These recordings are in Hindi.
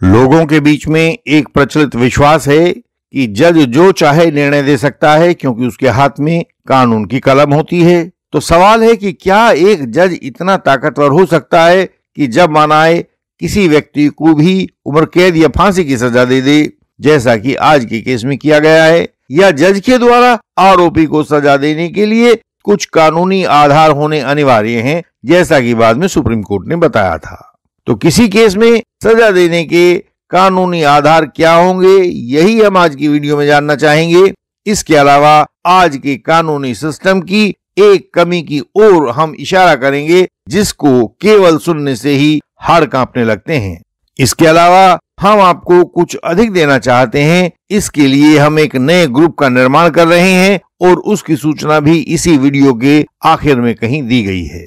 लोगों के बीच में एक प्रचलित विश्वास है कि जज जो चाहे निर्णय दे सकता है क्योंकि उसके हाथ में कानून की कलम होती है। तो सवाल है कि क्या एक जज इतना ताकतवर हो सकता है कि जब मन आए किसी व्यक्ति को भी उम्र कैद या फांसी की सजा दे दे, जैसा कि आज के केस में किया गया है, या जज के द्वारा आरोपी को सजा देने के लिए कुछ कानूनी आधार होने अनिवार्य हैं, जैसा कि बाद में सुप्रीम कोर्ट ने बताया था। तो किसी केस में सजा देने के कानूनी आधार क्या होंगे, यही हम आज की वीडियो में जानना चाहेंगे। इसके अलावा आज के कानूनी सिस्टम की एक कमी की ओर हम इशारा करेंगे, जिसको केवल सुनने से ही हाड़ कांपने लगते हैं। इसके अलावा हम आपको कुछ अधिक देना चाहते हैं। इसके लिए हम एक नए ग्रुप का निर्माण कर रहे हैं और उसकी सूचना भी इसी वीडियो के आखिर में कहीं दी गई है।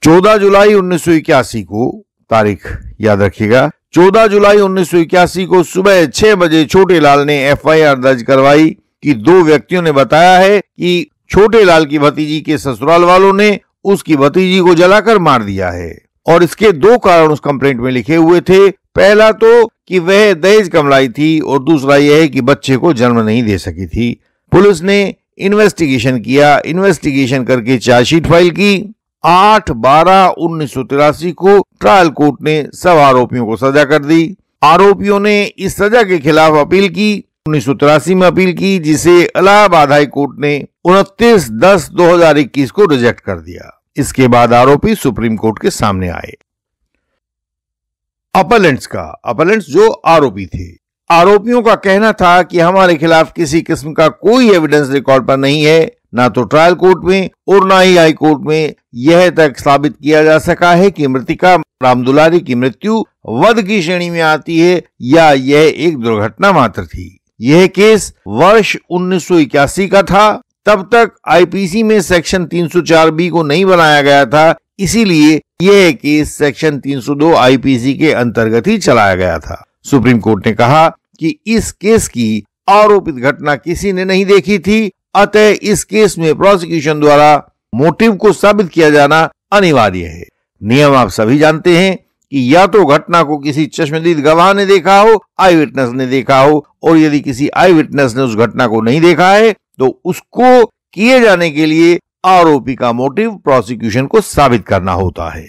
14 जुलाई 1981 को, तारीख याद रखिएगा, 14 जुलाई 1981 को सुबह 6 बजे छोटे लाल ने एफआईआर दर्ज करवाई कि 2 व्यक्तियों ने बताया है कि छोटे लाल की भतीजी के ससुराल वालों ने उसकी भतीजी को जलाकर मार दिया है। और इसके 2 कारण उस कंप्लेंट में लिखे हुए थे। पहला तो कि वह दहेज कमलाई थी और दूसरा यह है कि बच्चे को जन्म नहीं दे सकी थी। पुलिस ने इन्वेस्टिगेशन किया। इन्वेस्टिगेशन करके चार्जशीट फाइल की। 8/12/1983 को ट्रायल कोर्ट ने सब आरोपियों को सजा कर दी। आरोपियों ने इस सजा के खिलाफ अपील की, 1983 में अपील की, जिसे इलाहाबाद हाई कोर्ट ने 29/10/2021 को रिजेक्ट कर दिया। इसके बाद आरोपी सुप्रीम कोर्ट के सामने आए। अपलेंट्स जो आरोपी थे, आरोपियों का कहना था कि हमारे खिलाफ किसी किस्म का कोई एविडेंस रिकॉर्ड पर नहीं है, ना तो ट्रायल कोर्ट में और ना ही हाई कोर्ट में यह तक साबित किया जा सका है कि मृतिका रामदुलारी की मृत्यु वध की श्रेणी में आती है या यह एक दुर्घटना मात्र थी। यह केस वर्ष 1981 का था। तब तक आईपीसी में सेक्शन 304B को नहीं बनाया गया था, इसीलिए यह केस सेक्शन 302 आईपीसी के अंतर्गत ही चलाया गया था। सुप्रीम कोर्ट ने कहा कि इस केस की आरोपित घटना किसी ने नहीं देखी थी, अतः इस केस में प्रोसिक्यूशन द्वारा मोटिव को साबित किया जाना अनिवार्य है। नियम आप सभी जानते हैं कि या तो घटना को किसी चश्मदीद गवाह ने देखा हो, आई विटनेस ने देखा हो, और यदि किसी आई विटनेस ने उस घटना को नहीं देखा है तो उसको किए जाने के लिए आरोपी का मोटिव प्रोसिक्यूशन को साबित करना होता है।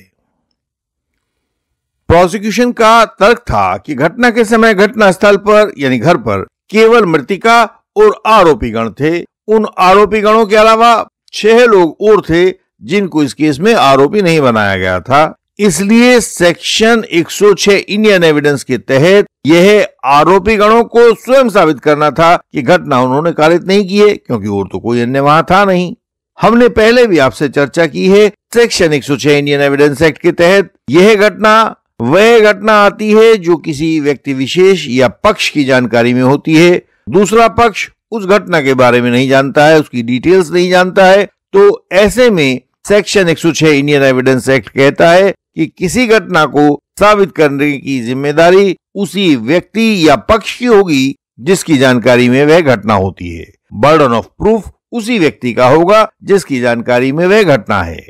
प्रोसिक्यूशन का तर्क था कि घटना के समय घटना स्थल पर यानी घर पर केवल मृतिका और आरोपी गण थे। उन आरोपी गणों के अलावा 6 लोग और थे जिनको इस केस में आरोपी नहीं बनाया गया था। इसलिए सेक्शन 106 इंडियन एविडेंस के तहत यह आरोपी गणों को स्वयं साबित करना था कि घटना उन्होंने कारित नहीं की है, क्योंकि और तो कोई अन्य वहां था नहीं। हमने पहले भी आपसे चर्चा की है, सेक्शन 106 इंडियन एविडेंस एक्ट के तहत यह घटना वह घटना आती है जो किसी व्यक्ति विशेष या पक्ष की जानकारी में होती है। दूसरा पक्ष उस घटना के बारे में नहीं जानता है, उसकी डिटेल्स नहीं जानता है। तो ऐसे में सेक्शन 106 इंडियन एविडेंस एक्ट कहता है कि किसी घटना को साबित करने की जिम्मेदारी उसी व्यक्ति या पक्ष की होगी जिसकी जानकारी में वह घटना होती है। बर्डन ऑफ प्रूफ उसी व्यक्ति का होगा जिसकी जानकारी में वह घटना है।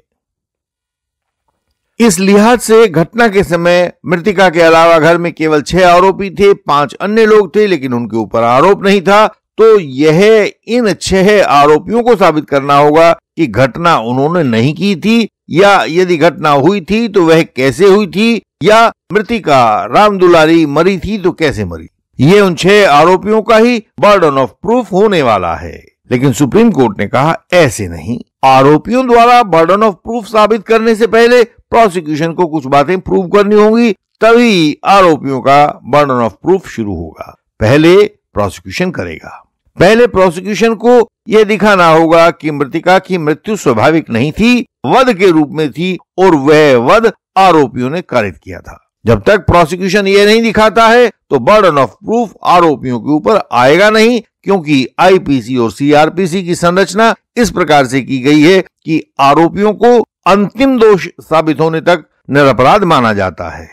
इस लिहाज से घटना के समय मृतिका के अलावा घर में केवल 6 आरोपी थे। 5 अन्य लोग थे लेकिन उनके ऊपर आरोप नहीं था। तो यह इन 6 आरोपियों को साबित करना होगा कि घटना उन्होंने नहीं की थी, या यदि घटना हुई थी तो वह कैसे हुई थी, या मृतिका रामदुलारी मरी थी तो कैसे मरी। ये उन 6 आरोपियों का ही बर्डन ऑफ प्रूफ होने वाला है। लेकिन सुप्रीम कोर्ट ने कहा ऐसे नहीं। आरोपियों द्वारा बर्डन ऑफ प्रूफ साबित करने से पहले प्रोसिक्यूशन को कुछ बातें प्रूव करनी होंगी, तभी आरोपियों का बर्डन ऑफ प्रूफ शुरू होगा। पहले प्रोसिक्यूशन करेगा। पहले प्रोसिक्यूशन को यह दिखाना होगा कि मृतिका की मृत्यु स्वाभाविक नहीं थी, वध के रूप में थी और वह वध आरोपियों ने कारित किया था। जब तक प्रोसिक्यूशन यह नहीं दिखाता है तो बर्डन ऑफ प्रूफ आरोपियों के ऊपर आएगा नहीं, क्योंकि आईपीसी और सीआरपीसी की संरचना इस प्रकार से की गई है कि आरोपियों को अंतिम दोष साबित होने तक निरपराध माना जाता है।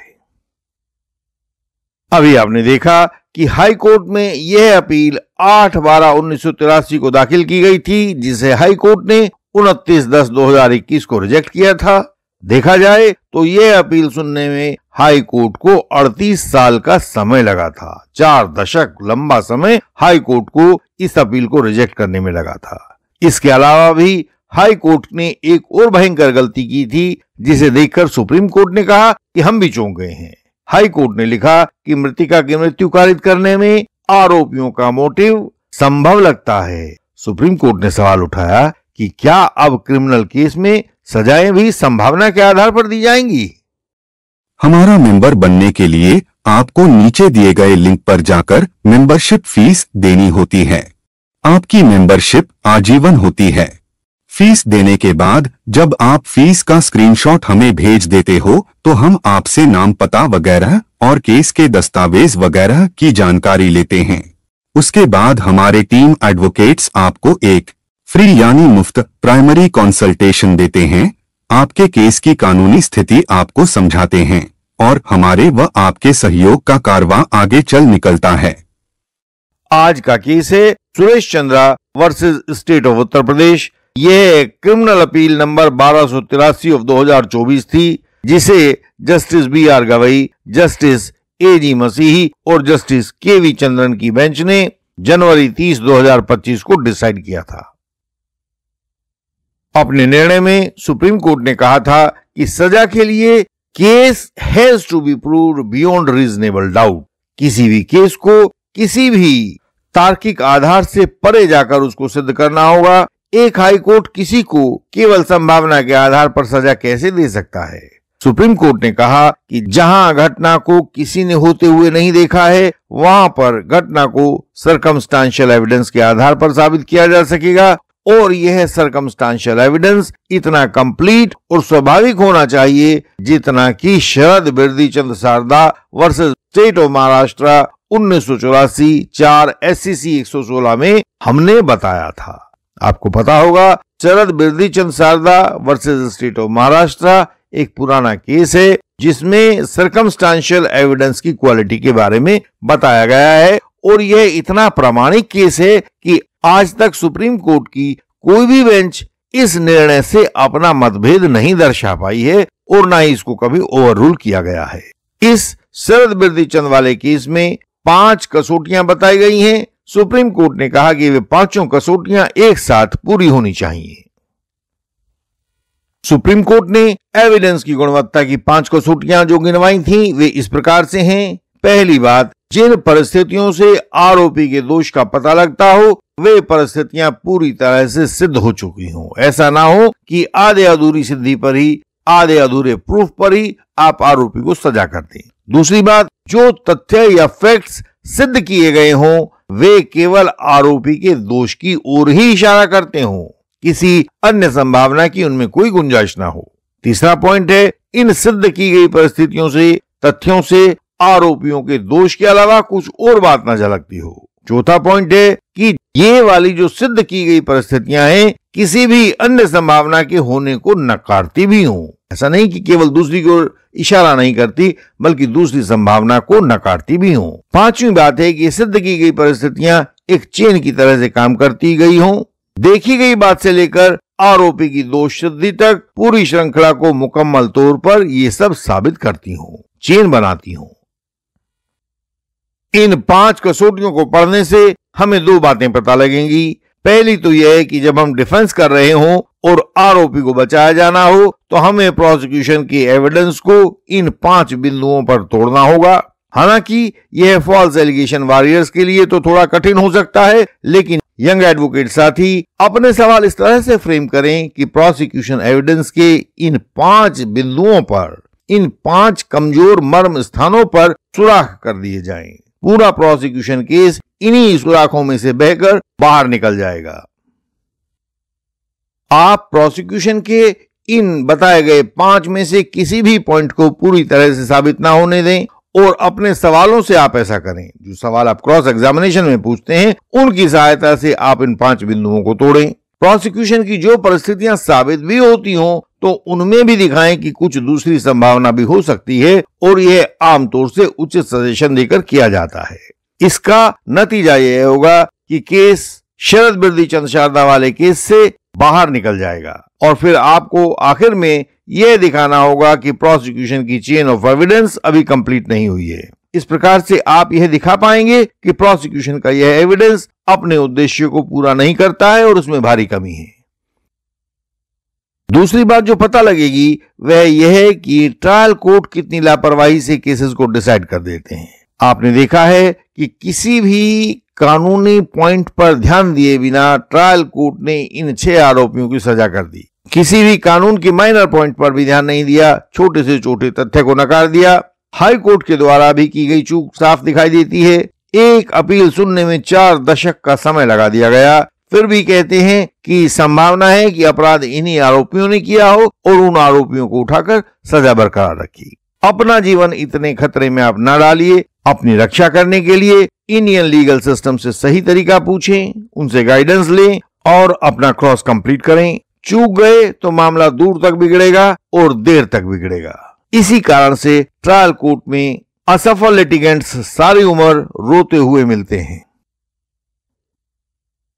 अभी आपने देखा कि हाई कोर्ट में यह अपील 8/12/1983 को दाखिल की गई थी, जिसे हाई कोर्ट ने 29/10/2021 को रिजेक्ट किया था। देखा जाए तो यह अपील सुनने में हाई कोर्ट को 38 साल का समय लगा था। 4 दशक लंबा समय हाई कोर्ट को इस अपील को रिजेक्ट करने में लगा था। इसके अलावा भी हाई कोर्ट ने एक और भयंकर गलती की थी, जिसे देखकर सुप्रीम कोर्ट ने कहा कि हम भी चौंक गए हैं। हाई कोर्ट ने लिखा कि मृतिका की मृत्यु कारित करने में आरोपियों का मोटिव संभव लगता है। सुप्रीम कोर्ट ने सवाल उठाया कि क्या अब क्रिमिनल केस में सजाएं भी संभावना के आधार पर दी जाएंगी? हमारा मेंबर बनने के लिए आपको नीचे दिए गए लिंक पर जाकर मेंबरशिप फीस देनी होती है। आपकी मेंबरशिप आजीवन होती है। फीस देने के बाद जब आप फीस का स्क्रीनशॉट हमें भेज देते हो तो हम आपसे नाम, पता वगैरह और केस के दस्तावेज वगैरह की जानकारी लेते हैं। उसके बाद हमारे टीम एडवोकेट्स आपको एक फ्री यानी मुफ्त प्राइमरी कंसल्टेशन देते हैं, आपके केस की कानूनी स्थिति आपको समझाते हैं और हमारे व आपके सहयोग का कारवां आगे चल निकलता है। आज का केस है Suresh Chandra versus state of Uttar Pradesh. यह क्रिमिनल अपील नंबर 1283 ऑफ 2024 थी, जिसे justice BR Gavai, justice AG Masih और जस्टिस KV चंद्रन की बेंच ने जनवरी 30, 2025 को डिसाइड किया था। अपने निर्णय में सुप्रीम कोर्ट ने कहा था कि सजा के लिए case has to be proved beyond reasonable doubt. किसी भी केस को किसी भी तार्किक आधार से परे जाकर उसको सिद्ध करना होगा। एक हाई कोर्ट किसी को केवल संभावना के आधार पर सजा कैसे दे सकता है? सुप्रीम कोर्ट ने कहा कि जहां घटना को किसी ने होते हुए नहीं देखा है, वहां पर घटना को सर्कमस्टांशियल एविडेंस के आधार पर साबित किया जा सकेगा और यह सर्कमस्टांशियल एविडेंस इतना कंप्लीट और स्वाभाविक होना चाहिए जितना कि Sharad Birdichand Sarda versus state of Maharashtra 1984 4 SCC 116 में हमने बताया था। आपको पता होगा, शरद Birdichand Sarda versus state of Maharashtra एक पुराना केस है जिसमें सर्कमस्टांशियल एविडेंस की क्वालिटी के बारे में बताया गया है और यह इतना प्रामाणिक केस है कि आज तक सुप्रीम कोर्ट की कोई भी बेंच इस निर्णय से अपना मतभेद नहीं दर्शा पाई है और ना ही इसको कभी ओवररूल किया गया है। इस शरद बिरदीचंद वाले केस में 5 कसौटियां बताई गई हैं। सुप्रीम कोर्ट ने कहा कि वे 5 कसौटियां एक साथ पूरी होनी चाहिए। सुप्रीम कोर्ट ने एविडेंस की गुणवत्ता की 5 कसौटियां जो गिनवाई थी वे इस प्रकार से हैं। पहली बात, जिन परिस्थितियों से आरोपी के दोष का पता लगता हो वे परिस्थितियां पूरी तरह से सिद्ध हो चुकी हों। ऐसा ना हो कि आधे अधूरी सिद्धि पर ही, आधे अधूरे प्रूफ पर ही आप आरोपी को सजा कर दें। दूसरी बात, जो तथ्य या फैक्ट्स सिद्ध किए गए हों वे केवल आरोपी के दोष की ओर ही इशारा करते हों, किसी अन्य संभावना की उनमें कोई गुंजाइश ना हो। तीसरा पॉइंट है, इन सिद्ध की गई परिस्थितियों से, तथ्यों से आरोपियों के दोष के अलावा कुछ और बात न झलकती हो। चौथा पॉइंट है कि ये वाली जो सिद्ध की गई परिस्थितियां हैं किसी भी अन्य संभावना के होने को नकारती भी हों। ऐसा नहीं कि केवल दूसरी की ओर इशारा नहीं करती बल्कि दूसरी संभावना को नकारती भी हों। पांचवी बात है कि सिद्ध की गई परिस्थितियां एक चेन की तरह से काम करती गई हों। देखी गई बात से लेकर आरोपी की दोष सिद्धि तक पूरी श्रृंखला को मुकम्मल तौर पर ये सब साबित करती हों, चेन बनाती हों। इन 5 कसौटियों को पढ़ने से हमें 2 बातें पता लगेंगी। पहली तो यह है कि जब हम डिफेंस कर रहे हों और आरोपी को बचाया जाना हो तो हमें प्रोसिक्यूशन की एविडेंस को इन 5 बिंदुओं पर तोड़ना होगा। हालांकि यह फॉल्स एलिगेशन वॉरियर्स के लिए तो थोड़ा कठिन हो सकता है, लेकिन यंग एडवोकेट साथी अपने सवाल इस तरह से फ्रेम करें कि प्रोसिक्यूशन एविडेंस के इन 5 बिंदुओं पर, इन 5 कमजोर मर्म स्थानों पर सुराख कर दिए जाएं। पूरा प्रोसिक्यूशन केस इन्हीं सुराखों में से बहकर बाहर निकल जाएगा। आप प्रोसिक्यूशन के इन बताए गए 5 में से किसी भी पॉइंट को पूरी तरह से साबित ना होने दें और अपने सवालों से आप ऐसा करें। जो सवाल आप क्रॉस एग्जामिनेशन में पूछते हैं उनकी सहायता से आप इन 5 बिंदुओं को तोड़ें। प्रोसिक्यूशन की जो परिस्थितियां साबित भी होती हों तो उनमें भी दिखाएं कि कुछ दूसरी संभावना भी हो सकती है और यह आमतौर से उचित सजेशन देकर किया जाता है। इसका नतीजा यह होगा कि केस शरद बिरदीचंद सारदा वाले केस से बाहर निकल जाएगा और फिर आपको आखिर में यह दिखाना होगा कि प्रोसिक्यूशन की चेन ऑफ एविडेंस अभी कंप्लीट नहीं हुई है। इस प्रकार से आप यह दिखा पाएंगे कि प्रोसिक्यूशन का यह एविडेंस अपने उद्देश्य को पूरा नहीं करता है और उसमें भारी कमी है। दूसरी बात जो पता लगेगी वह यह है कि ट्रायल कोर्ट कितनी लापरवाही से केसेस को डिसाइड कर देते हैं। आपने देखा है कि किसी भी कानूनी पॉइंट पर ध्यान दिए बिना ट्रायल कोर्ट ने इन 6 आरोपियों की सजा कर दी। किसी भी कानून के माइनर पॉइंट पर भी ध्यान नहीं दिया, छोटे से छोटे तथ्य को नकार दिया। हाई कोर्ट के द्वारा भी की गई चूक साफ दिखाई देती है। एक अपील सुनने में 4 दशक का समय लगा दिया गया, फिर भी कहते हैं कि संभावना है कि अपराध इन्हीं आरोपियों ने किया हो और उन आरोपियों को उठाकर सजा बरकरार रखी। अपना जीवन इतने खतरे में आप न डालिए। अपनी रक्षा करने के लिए इंडियन लीगल सिस्टम से सही तरीका पूछें, उनसे गाइडेंस लें और अपना क्रॉस कंप्लीट करें। चूक गए तो मामला दूर तक बिगड़ेगा और देर तक बिगड़ेगा। इसी कारण से ट्रायल कोर्ट में असफल लिटिगेंट्स सारी उम्र रोते हुए मिलते हैं।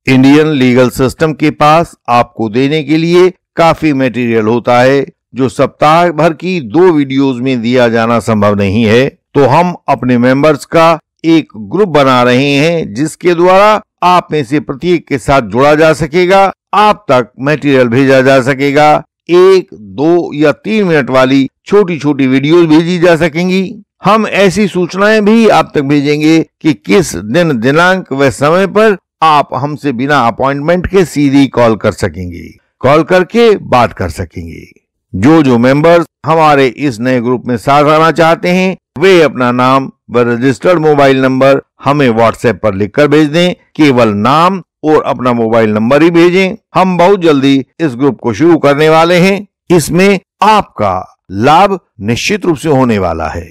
इंडियन लीगल सिस्टम के पास आपको देने के लिए काफी मटेरियल होता है जो सप्ताह भर की 2 वीडियोस में दिया जाना संभव नहीं है। तो हम अपने मेंबर्स का एक ग्रुप बना रहे हैं जिसके द्वारा आप में से प्रत्येक के साथ जुड़ा जा सकेगा, आप तक मटेरियल भेजा जा सकेगा। 1, 2 या 3 मिनट वाली छोटी छोटी वीडियोस भेजी जा सकेंगी। हम ऐसी सूचनाएं भी आप तक भेजेंगे कि किस दिन, दिनांक व समय पर आप हमसे बिना अपॉइंटमेंट के सीधी कॉल कर सकेंगे, कॉल करके बात कर सकेंगे। जो मेंबर्स हमारे इस नए ग्रुप में साथ आना चाहते हैं वे अपना नाम व रजिस्टर्ड मोबाइल नंबर हमें व्हाट्सएप पर लिखकर भेज दें। केवल नाम और अपना मोबाइल नंबर ही भेजें। हम बहुत जल्दी इस ग्रुप को शुरू करने वाले हैं। इसमें आपका लाभ निश्चित रूप से होने वाला है।